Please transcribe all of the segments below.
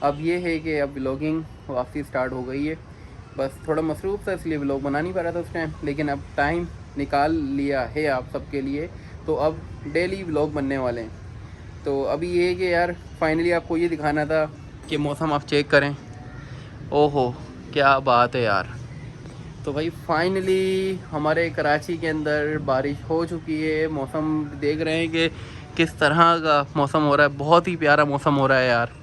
अब ये है कि अब व्लॉगिंग वापसी स्टार्ट हो गई है। बस थोड़ा मसरूफ़ था इसलिए व्लॉग बना नहीं पा रहा था उस टाइम, लेकिन अब टाइम निकाल लिया है आप सबके लिए, तो अब डेली व्लॉग बनने वाले हैं। तो अभी ये है कि यार फाइनली आपको ये दिखाना था कि मौसम आप चेक करें। ओहो क्या बात है यार। तो भाई फाइनली हमारे कराची के अंदर बारिश हो चुकी है। मौसम देख रहे हैं कि किस तरह का मौसम हो रहा है, बहुत ही प्यारा मौसम हो रहा है यार।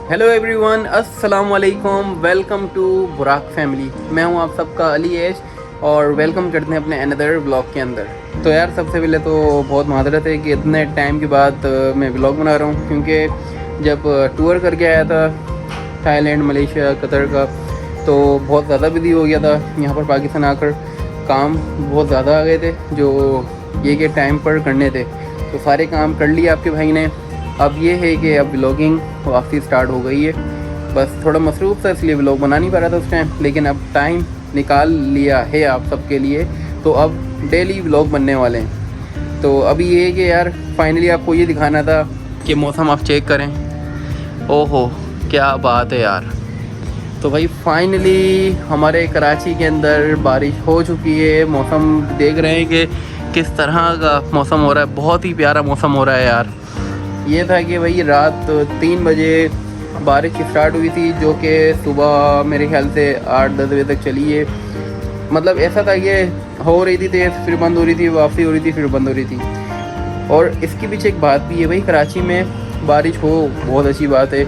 हेलो एवरीवन, अस्सलाम वालेकुम, वेलकम टू बुराक फैमिली। मैं हूं आप सबका अली ऐश और वेलकम करते हैं अपने अनदर व्लॉग के अंदर। तो यार सबसे पहले तो बहुत माजरत है कि इतने टाइम के बाद मैं व्लॉग बना रहा हूं, क्योंकि जब टूर करके आया था थाईलैंड, मलेशिया, कतर का, तो बहुत ज़्यादा बिजी हो गया था। यहाँ पर पाकिस्तान आकर काम बहुत ज़्यादा आ गए थे जो ये के टाइम पर करने थे, तो सारे काम कर लिए आपके भाई ने। अब ये है कि अब व्लॉगिंग वापसी स्टार्ट हो गई है। बस थोड़ा मसरूफ़ था इसलिए व्लॉग बना नहीं पा रहा था उस टाइम, लेकिन अब टाइम निकाल लिया है आप सबके लिए, तो अब डेली व्लॉग बनने वाले हैं। तो अभी ये है कि यार फाइनली आपको ये दिखाना था कि मौसम आप चेक करें। ओहो क्या बात है यार। तो भाई फाइनली हमारे कराची के अंदर बारिश हो चुकी है। मौसम देख रहे हैं कि किस तरह का मौसम हो रहा है, बहुत ही प्यारा मौसम हो रहा है यार। ये था कि भाई रात 3 बजे बारिश स्टार्ट हुई थी, जो कि सुबह मेरे ख्याल से 8-10 बजे तक चली है। मतलब ऐसा था कि हो रही थी तेज़, फिर बंद हो रही थी, वापसी हो रही थी, फिर बंद हो रही थी। और इसके पीछे एक बात भी है भाई, कराची में बारिश हो बहुत अच्छी बात है,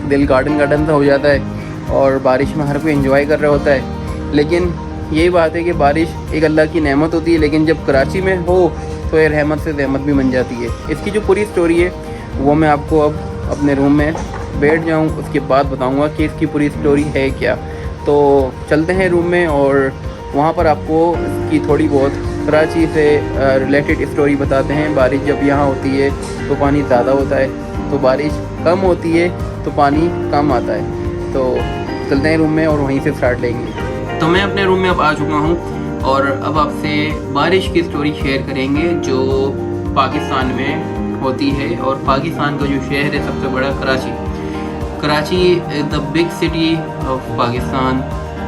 दिल गार्डन गार्डन सा हो जाता है और बारिश में हर कोई एंजॉय कर रहा होता है। लेकिन यही बात है कि बारिश एक अल्लाह की नेमत होती है, लेकिन जब कराची में हो तो ये रहमत से रहमत भी बन जाती है। इसकी जो पूरी स्टोरी है वो मैं आपको अब अपने रूम में बैठ जाऊं उसके बाद बताऊंगा कि इसकी पूरी स्टोरी है क्या। तो चलते हैं रूम में और वहाँ पर आपको इसकी थोड़ी बहुत कराची से रिलेटेड स्टोरी बताते हैं। बारिश जब यहाँ होती है तो पानी ज़्यादा होता है, तो बारिश कम होती है तो पानी कम आता है। तो चलते हैं रूम में और वहीं से स्टार्ट लेंगे। तो मैं अपने रूम में अब आ चुका हूँ और अब आपसे बारिश की स्टोरी शेयर करेंगे जो पाकिस्तान में होती है। और पाकिस्तान का जो शहर है सबसे बड़ा Karachi is the big city of Pakistan,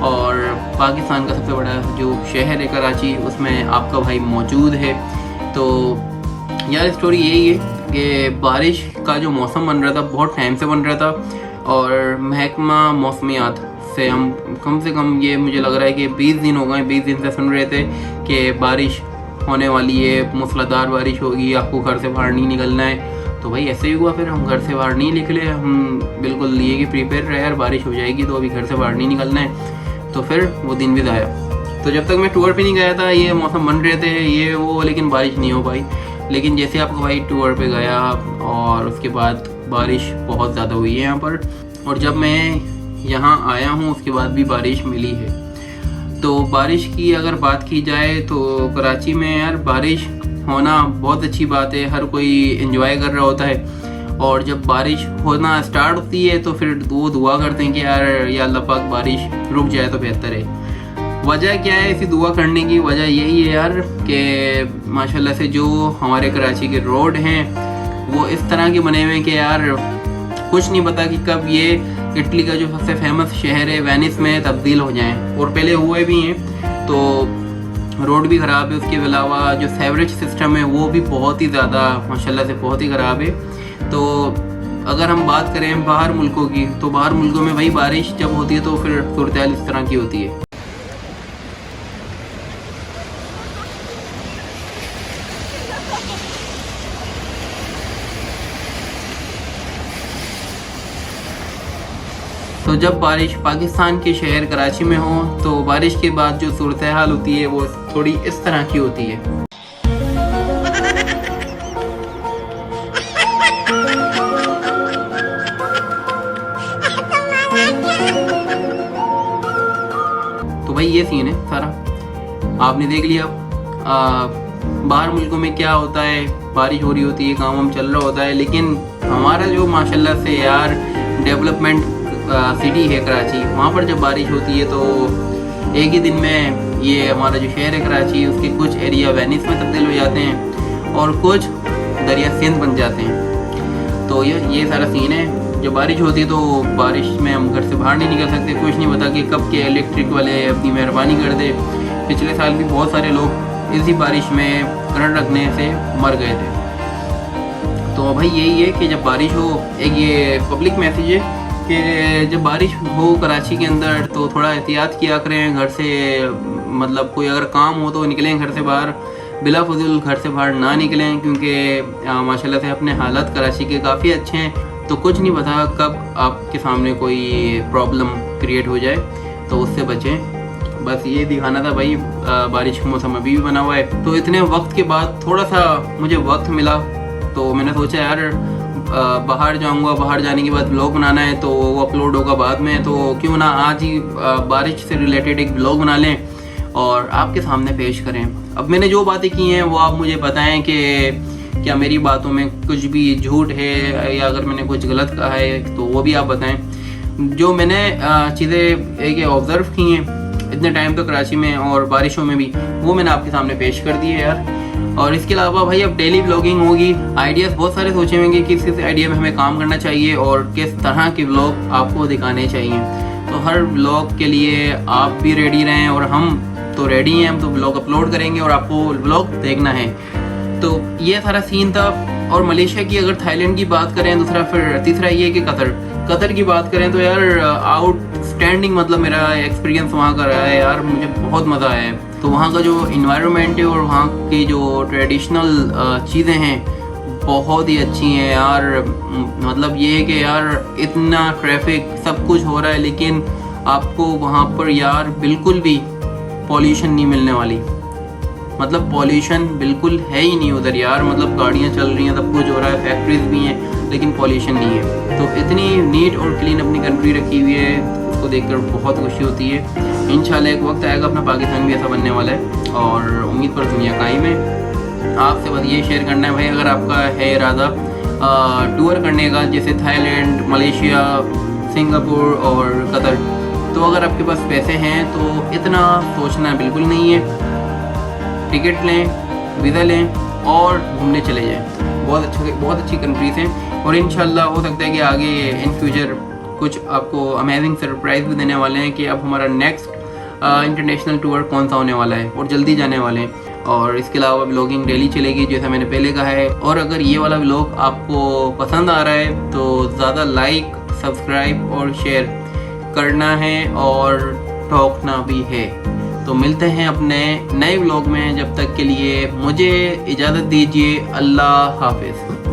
और पाकिस्तान का सबसे बड़ा जो शहर है कराची, उसमें आपका भाई मौजूद है। तो यार स्टोरी यही है कि बारिश का जो मौसम बन रहा था बहुत टाइम से बन रहा था, और महकमा मौसमियात से हम कम से कम ये मुझे लग रहा है कि 20 दिन हो गए, 20 दिन से सुन रहे थे कि बारिश होने वाली है, मूसलाधार बारिश होगी, आपको घर से बाहर नहीं निकलना है। तो भाई ऐसे ही हुआ, फिर हम घर से बाहर नहीं निकले। हम बिल्कुल लिए कि प्रिपेयर रहे यार बारिश हो जाएगी तो अभी घर से बाहर नहीं निकलना है। तो फिर वो दिन भी आया। तो जब तक मैं टूर पे नहीं गया था ये मौसम बन रहे थे ये वो, लेकिन बारिश नहीं हो पाई। लेकिन जैसे आपका भाई टूर पे गया और उसके बाद बारिश बहुत ज़्यादा हुई है यहाँ पर, और जब मैं यहाँ आया हूँ उसके बाद भी बारिश मिली है। तो बारिश की अगर बात की जाए तो कराची में यार बारिश होना बहुत अच्छी बात है, हर कोई एंजॉय कर रहा होता है। और जब बारिश होना स्टार्ट होती है तो फिर वो दुआ करते हैं कि यार या अल्लाह पाक बारिश रुक जाए तो बेहतर है। वजह क्या है इसी दुआ करने की? वजह यही है यार कि माशाल्लाह से जो हमारे कराची के रोड हैं वो इस तरह के बने हुए हैं कि यार कुछ नहीं पता कि कब ये इटली का जो सबसे फेमस शहर है वेनिस में तब्दील हो जाएं, और पहले हुए भी हैं। तो रोड भी ख़राब है, उसके अलावा जो सेवरेज सिस्टम है वो भी बहुत ही ज़्यादा माशाल्लाह से बहुत ही ख़राब है। तो अगर हम बात करें बाहर मुल्कों की, तो बाहर मुल्कों में भाई बारिश जब होती है तो फिर सूरत हाल इस तरह की होती है। तो जब बारिश पाकिस्तान के शहर कराची में हो तो बारिश के बाद जो सूरत हाल होती है वो थोड़ी इस तरह की होती है। तो भाई ये सीन है सारा, आपने देख लिया। बाहर मुल्कों में क्या होता है, बारिश हो रही होती है, काम चल रहा होता है, लेकिन हमारा जो माशाल्लाह से यार डेवलपमेंट सिटी है कराची, वहाँ पर जब बारिश होती है तो एक ही दिन में ये हमारा जो शहर है कराची, उसके कुछ एरिया वेनिस में तब्दील हो जाते हैं और कुछ दरिया सिंध बन जाते हैं। तो ये सारा सीन है। जब बारिश होती है तो बारिश में हम घर से बाहर नहीं निकल सकते, कुछ नहीं पता कि कब के इलेक्ट्रिक वाले अपनी मेहरबानी कर दे। पिछले साल भी बहुत सारे लोग इसी बारिश में करंट लगने से मर गए थे। तो भाई यही है कि जब बारिश हो, एक ये पब्लिक मैसेज है कि जब बारिश हो कराची के अंदर तो थोड़ा एहतियात किया करें घर से, मतलब कोई अगर काम हो तो निकलें घर से बाहर, बिला फजूल घर से बाहर ना निकलें, क्योंकि माशाल्लाह से अपने हालात कराची के काफ़ी अच्छे हैं। तो कुछ नहीं पता कब आपके सामने कोई प्रॉब्लम क्रिएट हो जाए, तो उससे बचें। बस ये दिखाना था भाई। बारिश का मौसम अभी भी बना हुआ है, तो इतने वक्त के बाद थोड़ा सा मुझे वक्त मिला तो मैंने सोचा यार बाहर जाऊंगा, बाहर जाने के बाद ब्लॉग बनाना है तो वो अपलोड होगा बाद में, तो क्यों ना आज ही बारिश से रिलेटेड एक ब्लॉग बना लें और आपके सामने पेश करें। अब मैंने जो बातें की हैं वो आप मुझे बताएं कि क्या मेरी बातों में कुछ भी झूठ है या अगर मैंने कुछ गलत कहा है तो वो भी आप बताएं। जो मैंने चीज़ें एक ऑब्ज़र्व की हैं इतने टाइम तो कराची में और बारिशों में भी, वो मैंने आपके सामने पेश कर दिए यार। और इसके अलावा भाई अब डेली व्लॉगिंग होगी। आइडियाज़ बहुत सारे सोचे होंगे कि किस आइडिया में हमें काम करना चाहिए और किस तरह के व्लॉग आपको दिखाने चाहिए। तो हर व्लॉग के लिए आप भी रेडी रहें और हम तो रेडी हैं। हम तो व्लॉग अपलोड करेंगे और आपको व्लॉग देखना है। तो ये सारा सीन था। और मलेशिया की अगर थाईलैंड की बात करें दूसरा, फिर तीसरा ये कि कतर की बात करें तो यार आउटस्टैंडिंग, मतलब मेरा एक्सपीरियंस वहाँ का रहा है यार, मुझे बहुत मज़ा आया है। तो वहाँ का जो इन्वायरमेंट है और वहाँ की जो ट्रेडिशनल चीज़ें हैं बहुत ही अच्छी हैं यार। मतलब ये है कि यार इतना ट्रैफिक सब कुछ हो रहा है लेकिन आपको वहाँ पर यार बिल्कुल भी पॉल्यूशन नहीं मिलने वाली। मतलब पॉल्यूशन बिल्कुल है ही नहीं उधर यार। मतलब गाड़ियाँ चल रही हैं, सब कुछ हो रहा है, फैक्ट्रीज भी हैं लेकिन पॉल्यूशन नहीं है। तो इतनी नीट और क्लीन अपनी कंट्री रखी हुई है, उसको देखकर बहुत खुशी होती है। इंशाल्लाह एक वक्त आएगा अपना पाकिस्तान भी ऐसा बनने वाला है और उम्मीद पर दुनिया कायम है। आपसे बस ये शेयर करना है भाई, अगर आपका है इरादा टूर करने का जैसे थाईलैंड, मलेशिया, सिंगापुर और कतर, तो अगर आपके पास पैसे हैं तो इतना सोचना बिल्कुल नहीं है। टिकट लें, वीज़ा लें और घूमने चले जाएं। बहुत अच्छी कंट्रीज़ हैं और इंशाल्लाह हो सकता है कि आगे इन फ्यूचर कुछ आपको अमेजिंग सरप्राइज़ भी देने वाले हैं कि अब हमारा नेक्स्ट इंटरनेशनल टूर कौन सा होने वाला है और जल्दी जाने वाले हैं। और इसके अलावा व्लॉगिंग डेली चलेगी जैसा मैंने पहले कहा है। और अगर ये वाला व्लॉग आपको पसंद आ रहा है तो ज़्यादा लाइक, सब्सक्राइब और शेयर करना है और ठोकना भी है। तो मिलते हैं अपने नए व्लॉग में, जब तक के लिए मुझे इजाज़त दीजिए। अल्लाह हाफिज़।